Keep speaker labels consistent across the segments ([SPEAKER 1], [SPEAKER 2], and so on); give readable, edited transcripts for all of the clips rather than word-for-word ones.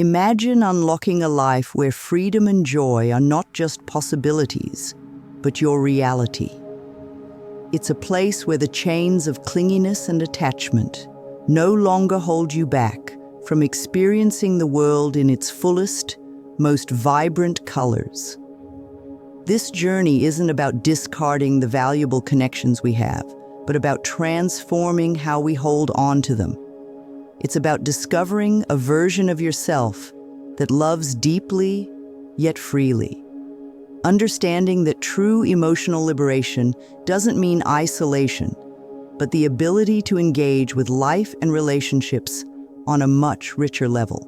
[SPEAKER 1] Imagine unlocking a life where freedom and joy are not just possibilities, but your reality. It's a place where the chains of clinginess and attachment no longer hold you back from experiencing the world in its fullest, most vibrant colors. This journey isn't about discarding the valuable connections we have, but about transforming how we hold on to them. It's about discovering a version of yourself that loves deeply, yet freely. Understanding that true emotional liberation doesn't mean isolation, but the ability to engage with life and relationships on a much richer level.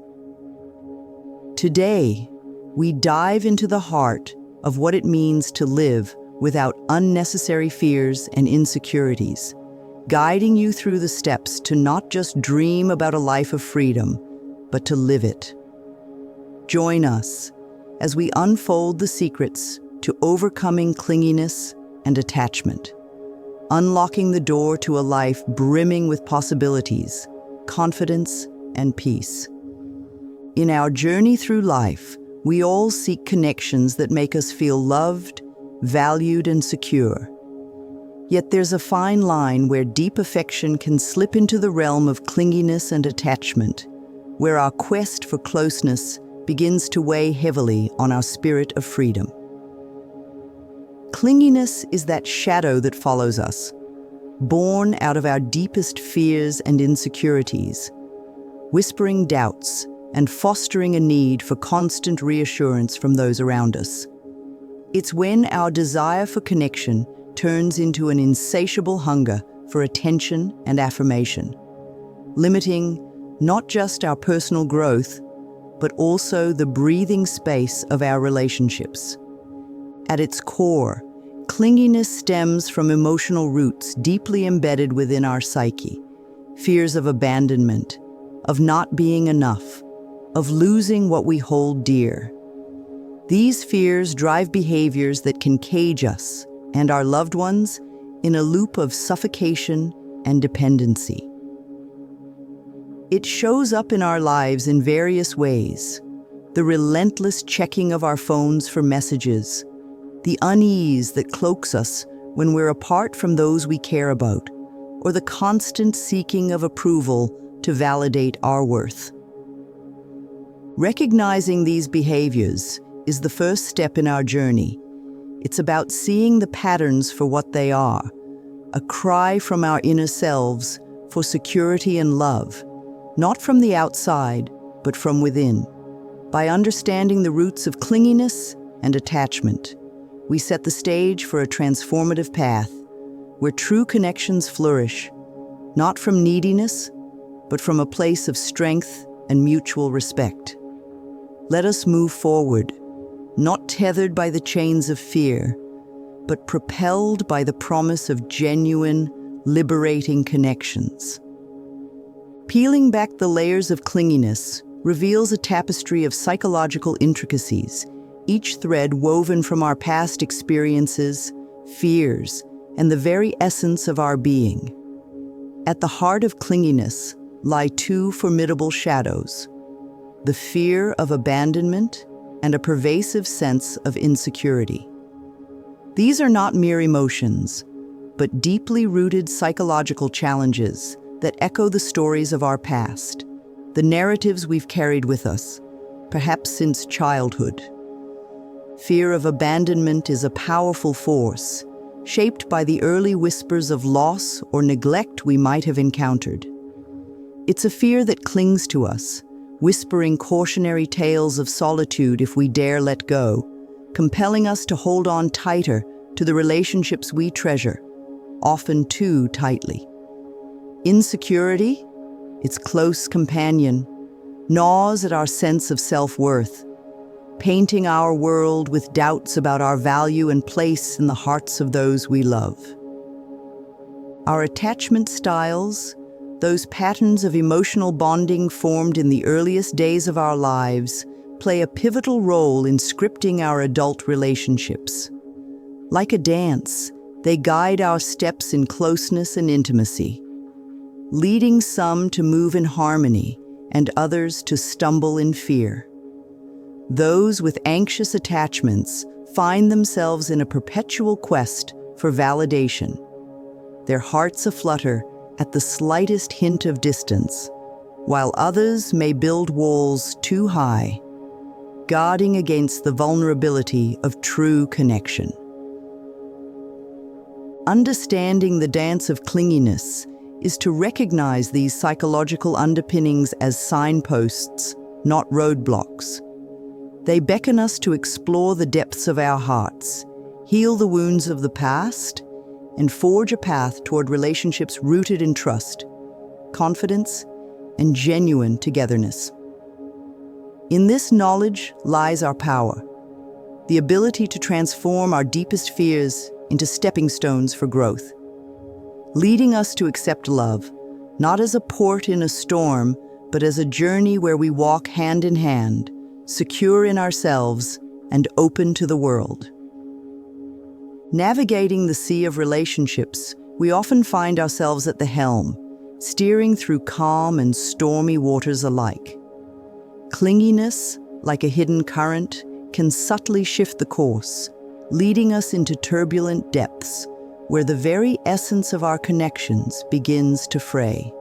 [SPEAKER 1] Today, we dive into the heart of what it means to live without unnecessary fears and insecurities, guiding you through the steps to not just dream about a life of freedom, but to live it. Join us as we unfold the secrets to overcoming clinginess and attachment, unlocking the door to a life brimming with possibilities, confidence, and peace. In our journey through life, we all seek connections that make us feel loved, valued, and secure. Yet there's a fine line where deep affection can slip into the realm of clinginess and attachment, where our quest for closeness begins to weigh heavily on our spirit of freedom. Clinginess is that shadow that follows us, born out of our deepest fears and insecurities, whispering doubts and fostering a need for constant reassurance from those around us. It's when our desire for connection turns into an insatiable hunger for attention and affirmation, limiting not just our personal growth, but also the breathing space of our relationships. At its core, clinginess stems from emotional roots deeply embedded within our psyche, fears of abandonment, of not being enough, of losing what we hold dear. These fears drive behaviors that can cage us and our loved ones in a loop of suffocation and dependency. It shows up in our lives in various ways: the relentless checking of our phones for messages, the unease that cloaks us when we're apart from those we care about, or the constant seeking of approval to validate our worth. Recognizing these behaviors is the first step in our journey. It's about seeing the patterns for what they are, a cry from our inner selves for security and love, not from the outside, but from within. By understanding the roots of clinginess and attachment, we set the stage for a transformative path where true connections flourish, not from neediness, but from a place of strength and mutual respect. Let us move forward, not tethered by the chains of fear, but propelled by the promise of genuine, liberating connections. Peeling back the layers of clinginess reveals a tapestry of psychological intricacies, each thread woven from our past experiences, fears, and the very essence of our being. At the heart of clinginess lie two formidable shadows: the fear of abandonment and a pervasive sense of insecurity. These are not mere emotions, but deeply rooted psychological challenges that echo the stories of our past, the narratives we've carried with us, perhaps since childhood. Fear of abandonment is a powerful force, shaped by the early whispers of loss or neglect we might have encountered. It's a fear that clings to us, whispering cautionary tales of solitude if we dare let go, compelling us to hold on tighter to the relationships we treasure, often too tightly. Insecurity, its close companion, gnaws at our sense of self-worth, painting our world with doubts about our value and place in the hearts of those we love. Our attachment styles, those patterns of emotional bonding formed in the earliest days of our lives, play a pivotal role in scripting our adult relationships. Like a dance, they guide our steps in closeness and intimacy, leading some to move in harmony and others to stumble in fear. Those with anxious attachments find themselves in a perpetual quest for validation, their hearts aflutter at the slightest hint of distance, while others may build walls too high, guarding against the vulnerability of true connection. Understanding the dance of clinginess is to recognize these psychological underpinnings as signposts, not roadblocks. They beckon us to explore the depths of our hearts, heal the wounds of the past, and forge a path toward relationships rooted in trust, confidence, and genuine togetherness. In this knowledge lies our power, the ability to transform our deepest fears into stepping stones for growth, leading us to accept love, not as a port in a storm, but as a journey where we walk hand in hand, secure in ourselves and open to the world. Navigating the sea of relationships, we often find ourselves at the helm, steering through calm and stormy waters alike. Clinginess, like a hidden current, can subtly shift the course, leading us into turbulent depths where the very essence of our connections begins to fray.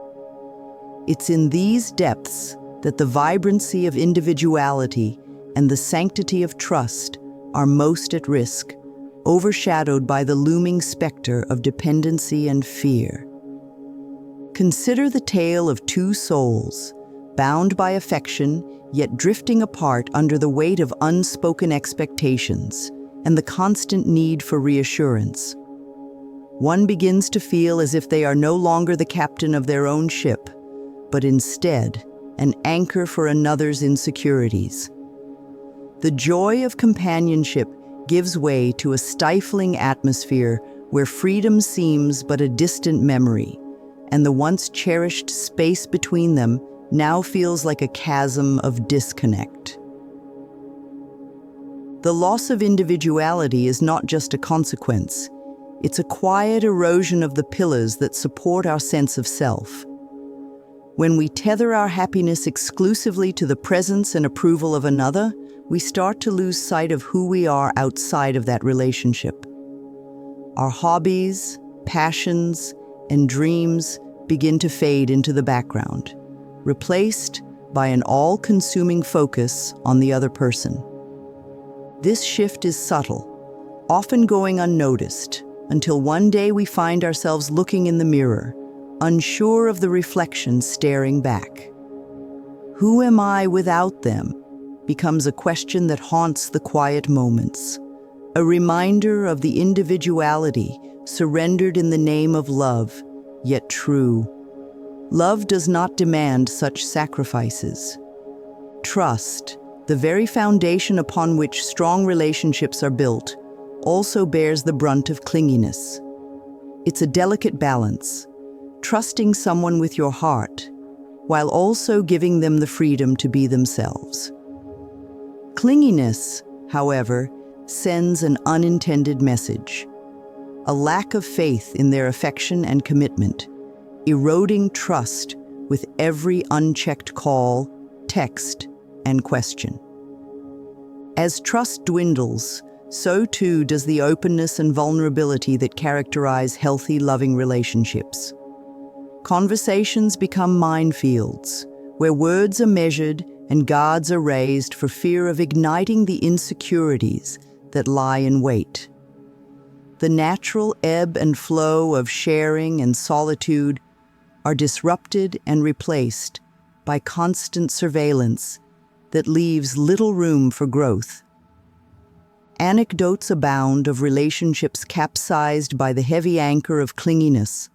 [SPEAKER 1] It's in these depths that the vibrancy of individuality and the sanctity of trust are most at risk, overshadowed by the looming specter of dependency and fear. Consider the tale of two souls, bound by affection, yet drifting apart under the weight of unspoken expectations and the constant need for reassurance. One begins to feel as if they are no longer the captain of their own ship, but instead an anchor for another's insecurities. The joy of companionship gives way to a stifling atmosphere where freedom seems but a distant memory, and the once cherished space between them now feels like a chasm of disconnect. The loss of individuality is not just a consequence, it's a quiet erosion of the pillars that support our sense of self. When we tether our happiness exclusively to the presence and approval of another, we start to lose sight of who we are outside of that relationship. Our hobbies, passions, and dreams begin to fade into the background, replaced by an all-consuming focus on the other person. This shift is subtle, often going unnoticed, until one day we find ourselves looking in the mirror, unsure of the reflection staring back. Who am I without them? Becomes a question that haunts the quiet moments, a reminder of the individuality surrendered in the name of love, yet true. Love does not demand such sacrifices. Trust, the very foundation upon which strong relationships are built, also bears the brunt of clinginess. It's a delicate balance, trusting someone with your heart, while also giving them the freedom to be themselves. Clinginess, however, sends an unintended message, a lack of faith in their affection and commitment, eroding trust with every unchecked call, text, and question. As trust dwindles, so too does the openness and vulnerability that characterize healthy, loving relationships. Conversations become minefields, where words are measured and guards are raised for fear of igniting the insecurities that lie in wait. The natural ebb and flow of sharing and solitude are disrupted and replaced by constant surveillance that leaves little room for growth. Anecdotes abound of relationships capsized by the heavy anchor of clinginess.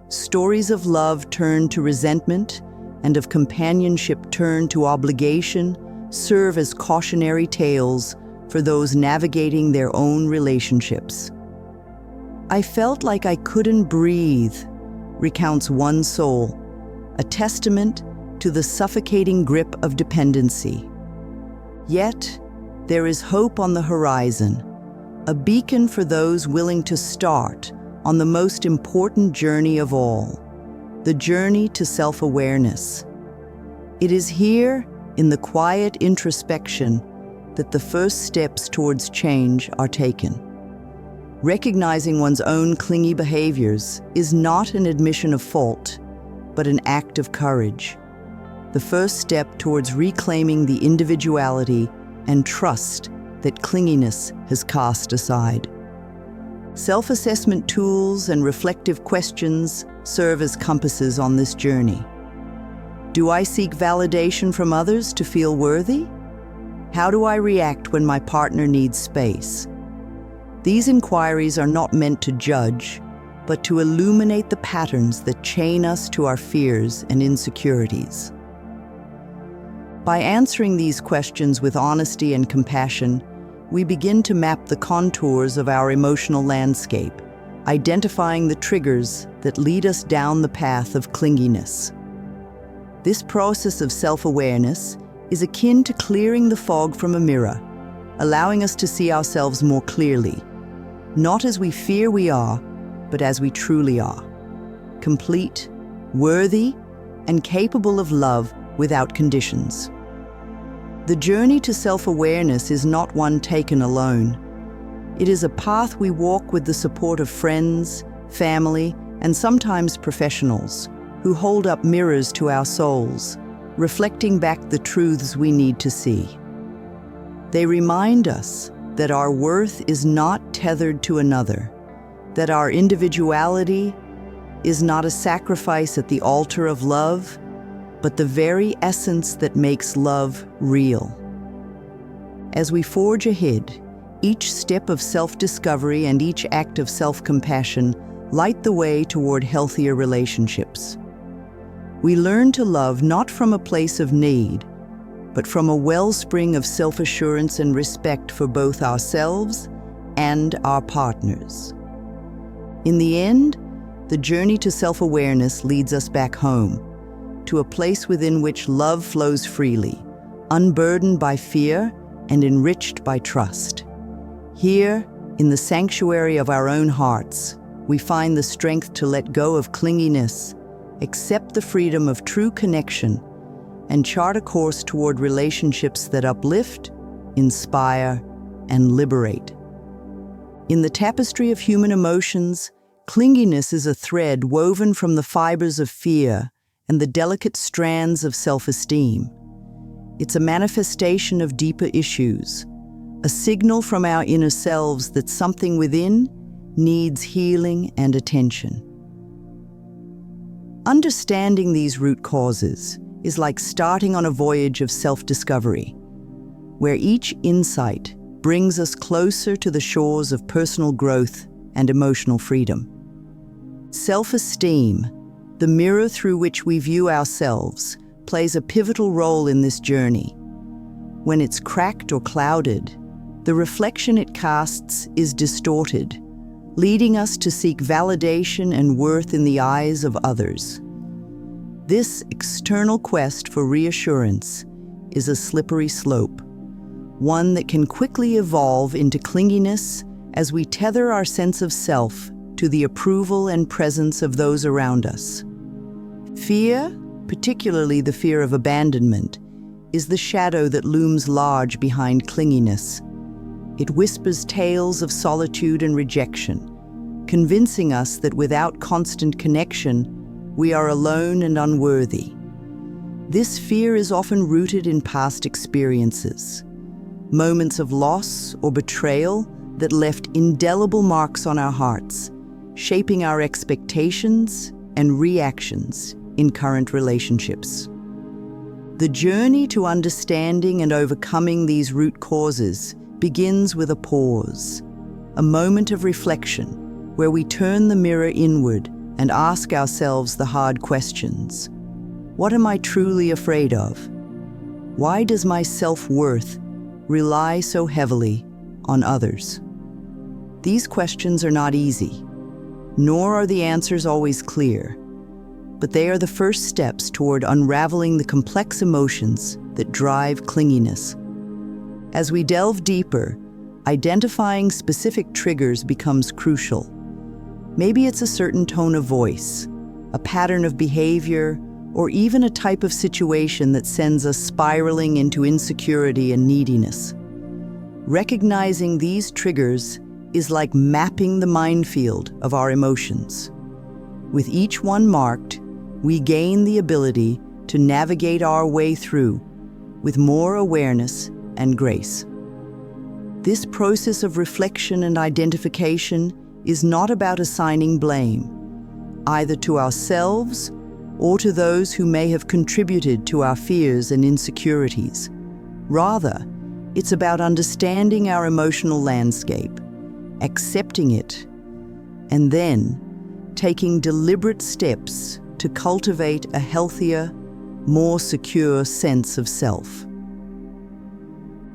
[SPEAKER 1] Stories of love turned to resentment and of companionship turned to obligation serve as cautionary tales for those navigating their own relationships. I felt like I couldn't breathe, recounts one soul, a testament to the suffocating grip of dependency. Yet, there is hope on the horizon, a beacon for those willing to start on the most important journey of all, the journey to self-awareness. It is here, in the quiet introspection, that the first steps towards change are taken. Recognizing one's own clingy behaviors is not an admission of fault, but an act of courage. The first step towards reclaiming the individuality and trust that clinginess has cast aside. Self-assessment tools and reflective questions serve as compasses on this journey. Do I seek validation from others to feel worthy? How do I react when my partner needs space? These inquiries are not meant to judge, but to illuminate the patterns that chain us to our fears and insecurities. By answering these questions with honesty and compassion, we begin to map the contours of our emotional landscape, identifying the triggers that lead us down the path of clinginess. This process of self-awareness is akin to clearing the fog from a mirror, allowing us to see ourselves more clearly, not as we fear we are, but as we truly are, complete, worthy, and capable of love without conditions. The journey to self-awareness is not one taken alone. It is a path we walk with the support of friends, family, and sometimes professionals who hold up mirrors to our souls, reflecting back the truths we need to see. They remind us that our worth is not tethered to another, that our individuality is not a sacrifice at the altar of love, but the very essence that makes love real. As we forge ahead, each step of self-discovery and each act of self-compassion light the way toward healthier relationships. We learn to love not from a place of need, but from a wellspring of self-assurance and respect for both ourselves and our partners. In the end, the journey to self-awareness leads us back home, to a place within which love flows freely, unburdened by fear and enriched by trust. Here, in the sanctuary of our own hearts, we find the strength to let go of clinginess, accept the freedom of true connection, and chart a course toward relationships that uplift, inspire, and liberate. In the tapestry of human emotions, clinginess is a thread woven from the fibers of fear and the delicate strands of self-esteem. It's a manifestation of deeper issues, a signal from our inner selves that something within needs healing and attention. Understanding these root causes is like starting on a voyage of self-discovery, where each insight brings us closer to the shores of personal growth and emotional freedom. Self-esteem, the mirror through which we view ourselves, plays a pivotal role in this journey. When it's cracked or clouded, the reflection it casts is distorted, leading us to seek validation and worth in the eyes of others. This external quest for reassurance is a slippery slope, one that can quickly evolve into clinginess as we tether our sense of self to the approval and presence of those around us. Fear, particularly the fear of abandonment, is the shadow that looms large behind clinginess. It whispers tales of solitude and rejection, convincing us that without constant connection, we are alone and unworthy. This fear is often rooted in past experiences, moments of loss or betrayal that left indelible marks on our hearts, shaping our expectations and reactions in current relationships. The journey to understanding and overcoming these root causes begins with a pause, a moment of reflection where we turn the mirror inward and ask ourselves the hard questions. What am I truly afraid of? Why does my self-worth rely so heavily on others? These questions are not easy, nor are the answers always clear, but they are the first steps toward unraveling the complex emotions that drive clinginess. As we delve deeper, identifying specific triggers becomes crucial. Maybe it's a certain tone of voice, a pattern of behavior, or even a type of situation that sends us spiraling into insecurity and neediness. Recognizing these triggers is like mapping the minefield of our emotions. With each one marked, we gain the ability to navigate our way through with more awareness and grace. This process of reflection and identification is not about assigning blame, either to ourselves or to those who may have contributed to our fears and insecurities. Rather, it's about understanding our emotional landscape, accepting it, and then taking deliberate steps to cultivate a healthier, more secure sense of self.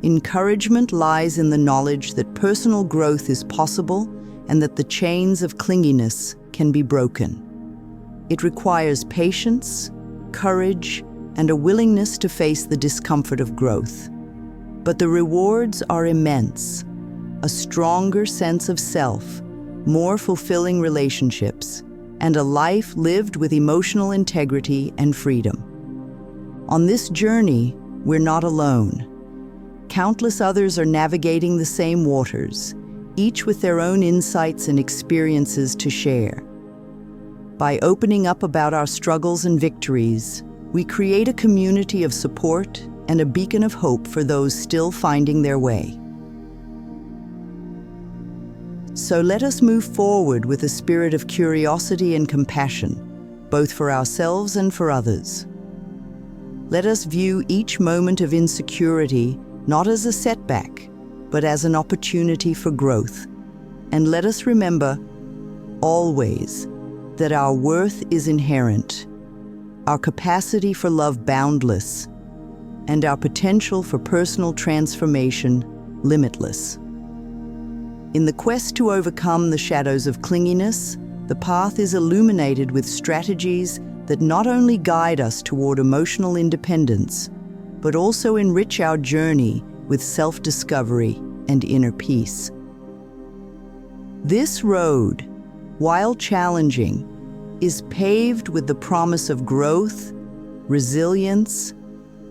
[SPEAKER 1] Encouragement lies in the knowledge that personal growth is possible and that the chains of clinginess can be broken. It requires patience, courage, and a willingness to face the discomfort of growth. But the rewards are immense: a stronger sense of self, more fulfilling relationships, and a life lived with emotional integrity and freedom. On this journey, we're not alone. Countless others are navigating the same waters, each with their own insights and experiences to share. By opening up about our struggles and victories, we create a community of support and a beacon of hope for those still finding their way. So let us move forward with a spirit of curiosity and compassion, both for ourselves and for others. Let us view each moment of insecurity not as a setback, but as an opportunity for growth. And let us remember, always, that our worth is inherent, our capacity for love boundless, and our potential for personal transformation limitless. In the quest to overcome the shadows of clinginess, the path is illuminated with strategies that not only guide us toward emotional independence, but also enrich our journey with self-discovery and inner peace. This road, while challenging, is paved with the promise of growth, resilience,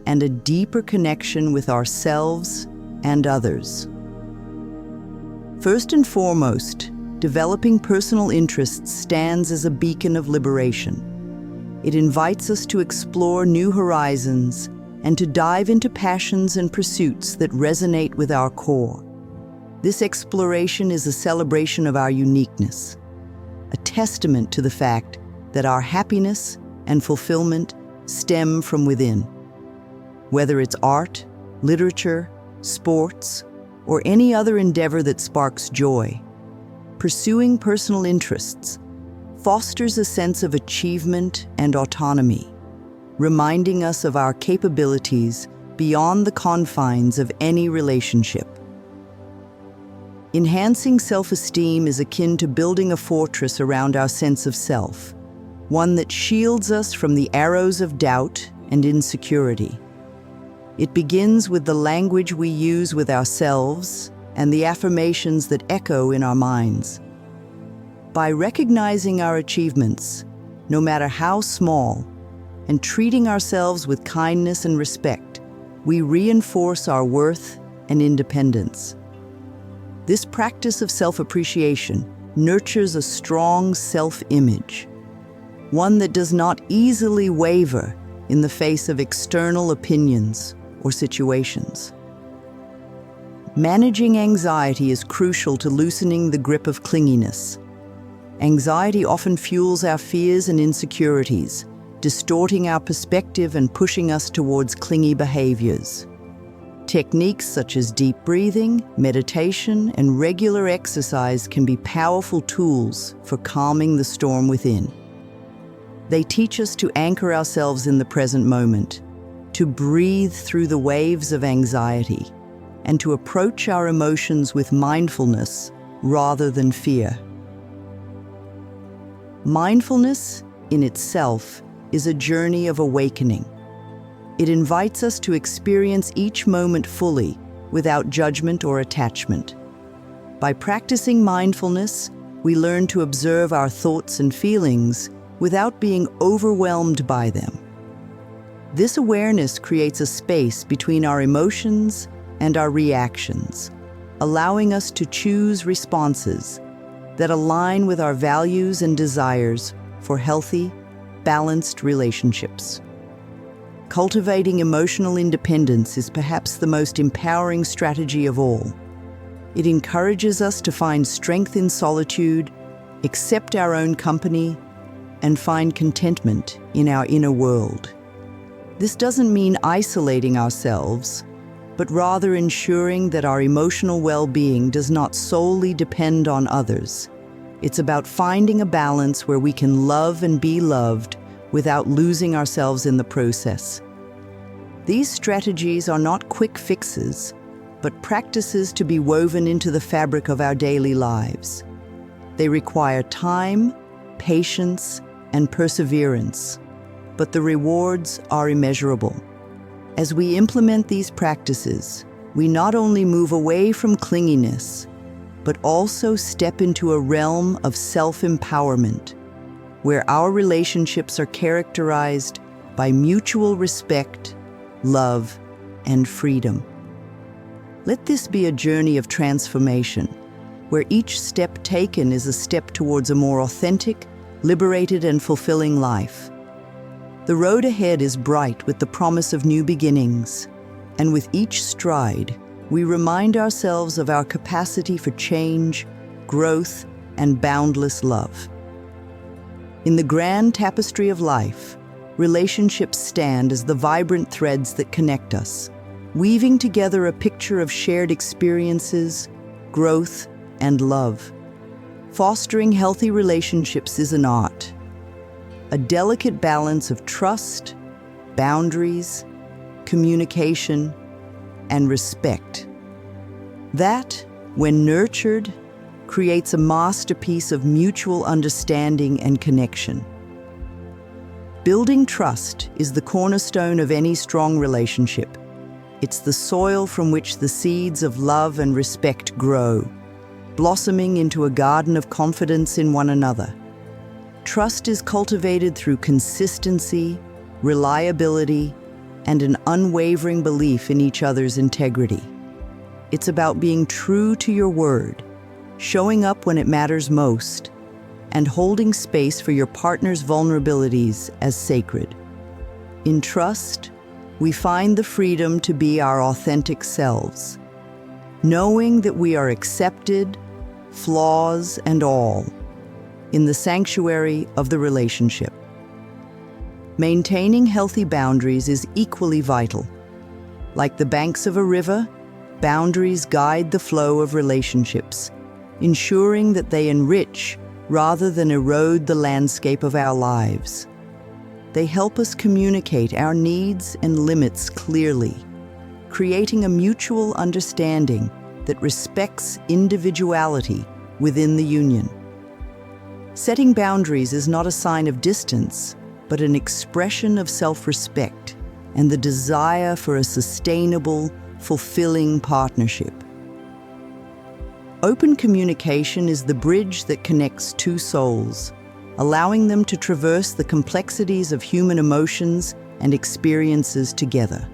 [SPEAKER 1] and a deeper connection with ourselves and others. First and foremost, developing personal interests stands as a beacon of liberation. It invites us to explore new horizons and to dive into passions and pursuits that resonate with our core. This exploration is a celebration of our uniqueness, a testament to the fact that our happiness and fulfillment stem from within. Whether it's art, literature, sports, or any other endeavor that sparks joy, pursuing personal interests fosters a sense of achievement and autonomy, reminding us of our capabilities beyond the confines of any relationship. Enhancing self-esteem is akin to building a fortress around our sense of self, one that shields us from the arrows of doubt and insecurity. It begins with the language we use with ourselves and the affirmations that echo in our minds. By recognizing our achievements, no matter how small, and treating ourselves with kindness and respect, we reinforce our worth and independence. This practice of self-appreciation nurtures a strong self-image, one that does not easily waver in the face of external opinions or situations. Managing anxiety is crucial to loosening the grip of clinginess. Anxiety often fuels our fears and insecurities, distorting our perspective and pushing us towards clingy behaviors. Techniques such as deep breathing, meditation, and regular exercise can be powerful tools for calming the storm within. They teach us to anchor ourselves in the present moment, to breathe through the waves of anxiety, and to approach our emotions with mindfulness rather than fear. Mindfulness, in itself, is a journey of awakening. It invites us to experience each moment fully, without judgment or attachment. By practicing mindfulness, we learn to observe our thoughts and feelings without being overwhelmed by them, This awareness creates a space between our emotions and our reactions, allowing us to choose responses that align with our values and desires for healthy, balanced relationships. Cultivating emotional independence is perhaps the most empowering strategy of all. It encourages us to find strength in solitude, accept our own company, and find contentment in our inner world. This doesn't mean isolating ourselves, but rather ensuring that our emotional well-being does not solely depend on others. It's about finding a balance where we can love and be loved without losing ourselves in the process. These strategies are not quick fixes, but practices to be woven into the fabric of our daily lives. They require time, patience, and perseverance, but the rewards are immeasurable. As we implement these practices, we not only move away from clinginess, but also step into a realm of self-empowerment, where our relationships are characterized by mutual respect, love, and freedom. Let this be a journey of transformation, where each step taken is a step towards a more authentic, liberated, and fulfilling life. The road ahead is bright with the promise of new beginnings, and with each stride, we remind ourselves of our capacity for change, growth, and boundless love. In the grand tapestry of life, relationships stand as the vibrant threads that connect us, weaving together a picture of shared experiences, growth, and love. Fostering healthy relationships is an art, a delicate balance of trust, boundaries, communication, and respect. That, when nurtured, creates a masterpiece of mutual understanding and connection. Building trust is the cornerstone of any strong relationship. It's the soil from which the seeds of love and respect grow, blossoming into a garden of confidence in one another. Trust is cultivated through consistency, reliability, and an unwavering belief in each other's integrity. It's about being true to your word, showing up when it matters most, and holding space for your partner's vulnerabilities as sacred. In trust, we find the freedom to be our authentic selves, knowing that we are accepted, flaws and all, in the sanctuary of the relationship. Maintaining healthy boundaries is equally vital. Like the banks of a river, boundaries guide the flow of relationships, ensuring that they enrich rather than erode the landscape of our lives. They help us communicate our needs and limits clearly, creating a mutual understanding that respects individuality within the union. Setting boundaries is not a sign of distance, but an expression of self-respect and the desire for a sustainable, fulfilling partnership. Open communication is the bridge that connects two souls, allowing them to traverse the complexities of human emotions and experiences together.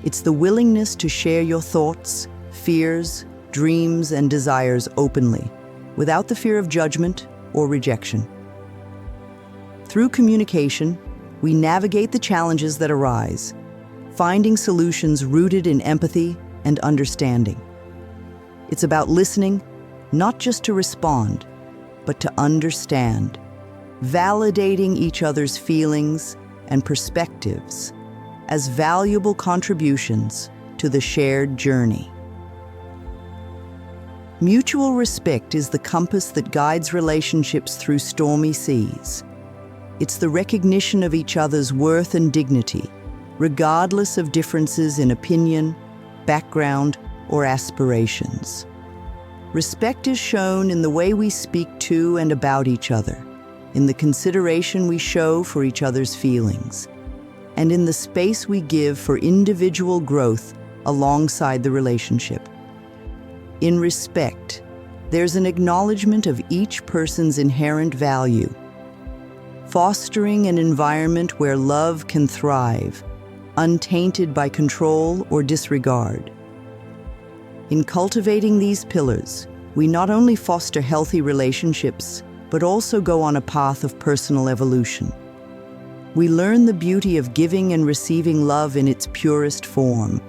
[SPEAKER 1] It's the willingness to share your thoughts, fears, dreams, and desires openly, without the fear of judgment or rejection. Through communication, we navigate the challenges that arise, finding solutions rooted in empathy and understanding. It's about listening, not just to respond, but to understand, validating each other's feelings and perspectives as valuable contributions to the shared journey. Mutual respect is the compass that guides relationships through stormy seas. It's the recognition of each other's worth and dignity, regardless of differences in opinion, background, or aspirations. Respect is shown in the way we speak to and about each other, in the consideration we show for each other's feelings, and in the space we give for individual growth alongside the relationship. In respect, there's an acknowledgement of each person's inherent value, fostering an environment where love can thrive untainted by control or disregard. In cultivating these pillars, we not only foster healthy relationships, but also go on a path of personal evolution. We learn the beauty of giving and receiving love in its purest form,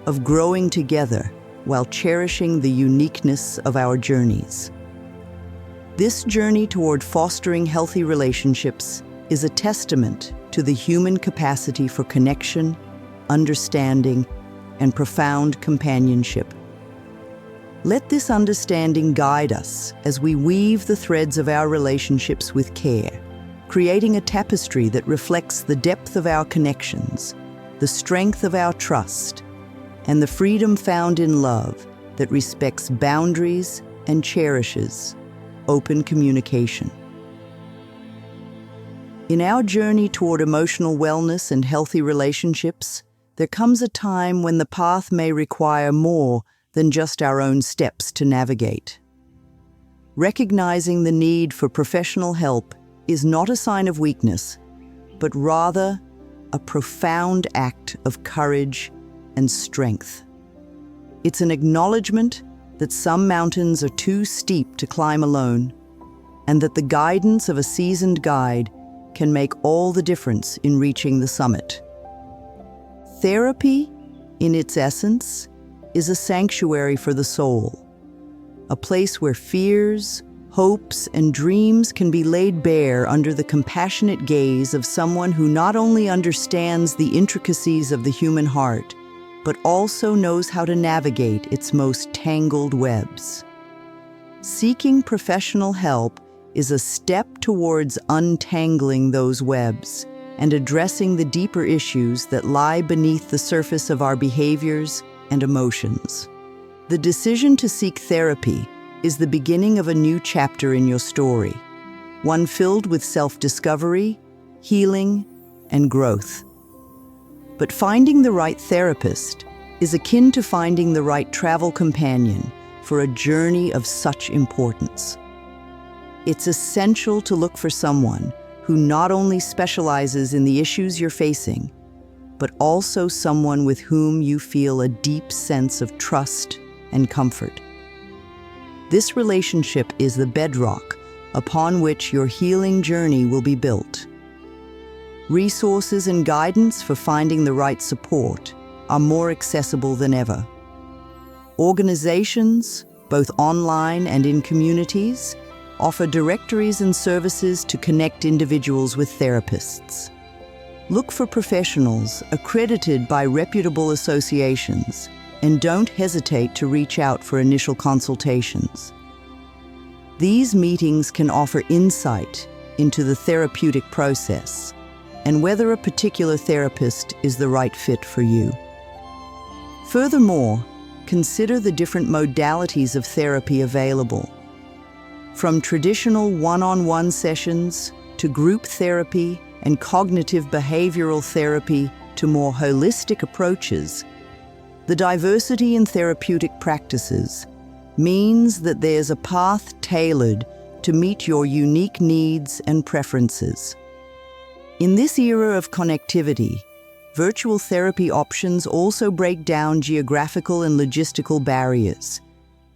[SPEAKER 1] of growing together while cherishing the uniqueness of our journeys. This journey toward fostering healthy relationships is a testament to the human capacity for connection, understanding, and profound companionship. Let this understanding guide us as we weave the threads of our relationships with care, creating a tapestry that reflects the depth of our connections, the strength of our trust, and the freedom found in love that respects boundaries and cherishes open communication. In our journey toward emotional wellness and healthy relationships, there comes a time when the path may require more than just our own steps to navigate. Recognizing the need for professional help is not a sign of weakness, but rather a profound act of courage and strength. It's an acknowledgement that some mountains are too steep to climb alone, and that the guidance of a seasoned guide can make all the difference in reaching the summit. Therapy, in its essence, is a sanctuary for the soul, a place where fears, hopes, and dreams can be laid bare under the compassionate gaze of someone who not only understands the intricacies of the human heart, but also knows how to navigate its most tangled webs. Seeking professional help is a step towards untangling those webs and addressing the deeper issues that lie beneath the surface of our behaviors and emotions. The decision to seek therapy is the beginning of a new chapter in your story, one filled with self-discovery, healing, and growth. But finding the right therapist is akin to finding the right travel companion for a journey of such importance. It's essential to look for someone who not only specializes in the issues you're facing, but also someone with whom you feel a deep sense of trust and comfort. This relationship is the bedrock upon which your healing journey will be built. Resources and guidance for finding the right support are more accessible than ever. Organizations, both online and in communities, offer directories and services to connect individuals with therapists. Look for professionals accredited by reputable associations, and don't hesitate to reach out for initial consultations. These meetings can offer insight into the therapeutic process and whether a particular therapist is the right fit for you. Furthermore, consider the different modalities of therapy available. From traditional one-on-one sessions to group therapy and cognitive behavioral therapy to more holistic approaches, the diversity in therapeutic practices means that there's a path tailored to meet your unique needs and preferences. In this era of connectivity, virtual therapy options also break down geographical and logistical barriers,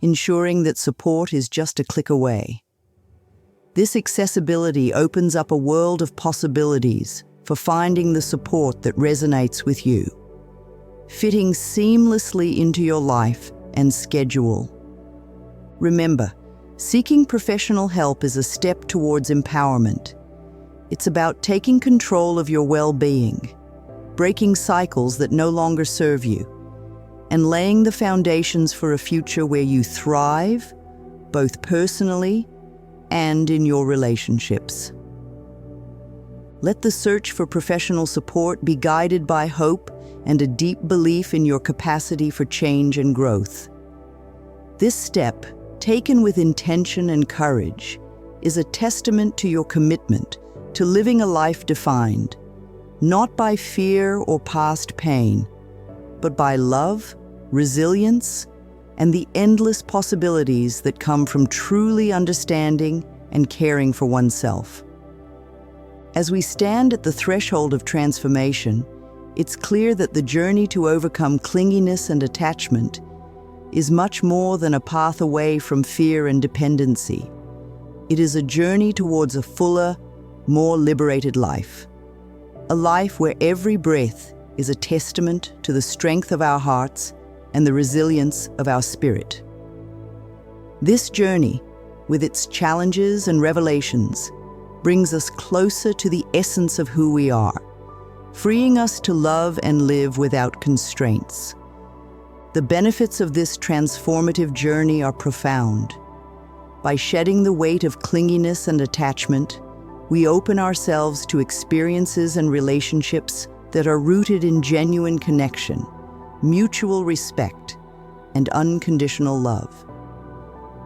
[SPEAKER 1] ensuring that support is just a click away. This accessibility opens up a world of possibilities for finding the support that resonates with you, fitting seamlessly into your life and schedule. Remember, seeking professional help is a step towards empowerment. It's about taking control of your well-being, breaking cycles that no longer serve you, and laying the foundations for a future where you thrive, both personally and in your relationships. Let the search for professional support be guided by hope and a deep belief in your capacity for change and growth. This step, taken with intention and courage, is a testament to your commitment to living a life defined, not by fear or past pain, but by love, resilience, and the endless possibilities that come from truly understanding and caring for oneself. As we stand at the threshold of transformation, it's clear that the journey to overcome clinginess and attachment is much more than a path away from fear and dependency. It is a journey towards a fuller, more liberated life. A life where every breath is a testament to the strength of our hearts and the resilience of our spirit. This journey, with its challenges and revelations, brings us closer to the essence of who we are, freeing us to love and live without constraints. The benefits of this transformative journey are profound. By shedding the weight of clinginess and attachment, we open ourselves to experiences and relationships that are rooted in genuine connection, mutual respect, and unconditional love.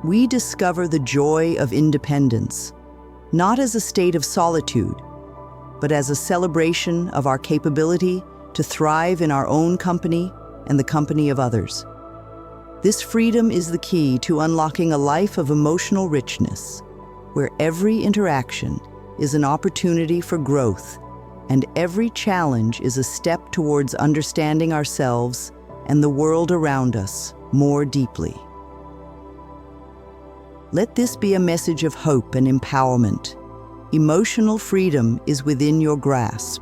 [SPEAKER 1] We discover the joy of independence, not as a state of solitude, but as a celebration of our capability to thrive in our own company and the company of others. This freedom is the key to unlocking a life of emotional richness, where every interaction is an opportunity for growth, and every challenge is a step towards understanding ourselves and the world around us more deeply. Let this be a message of hope and empowerment. Emotional freedom is within your grasp.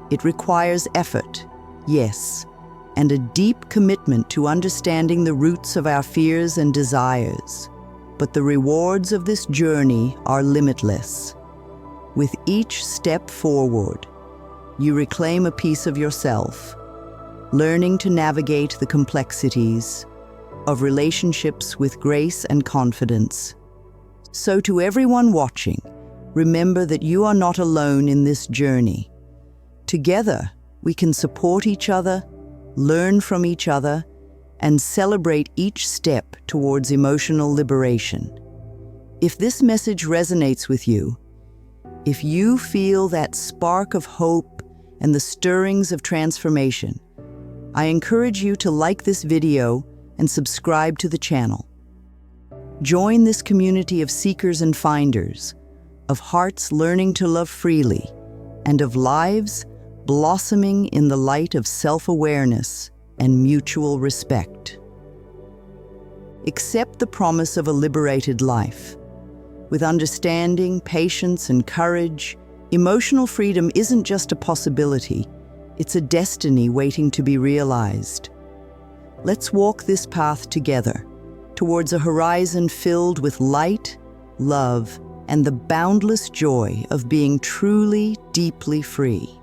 [SPEAKER 1] It requires effort, yes, and a deep commitment to understanding the roots of our fears and desires. But the rewards of this journey are limitless. With each step forward, you reclaim a piece of yourself, learning to navigate the complexities of relationships with grace and confidence. So to everyone watching, remember that you are not alone in this journey. Together, we can support each other, learn from each other, and celebrate each step towards emotional liberation. If this message resonates with you, if you feel that spark of hope and the stirrings of transformation, I encourage you to like this video and subscribe to the channel. Join this community of seekers and finders, of hearts learning to love freely, and of lives blossoming in the light of self-awareness and mutual respect. Accept the promise of a liberated life. With understanding, patience, and courage, emotional freedom isn't just a possibility, it's a destiny waiting to be realized. Let's walk this path together, towards a horizon filled with light, love, and the boundless joy of being truly, deeply free.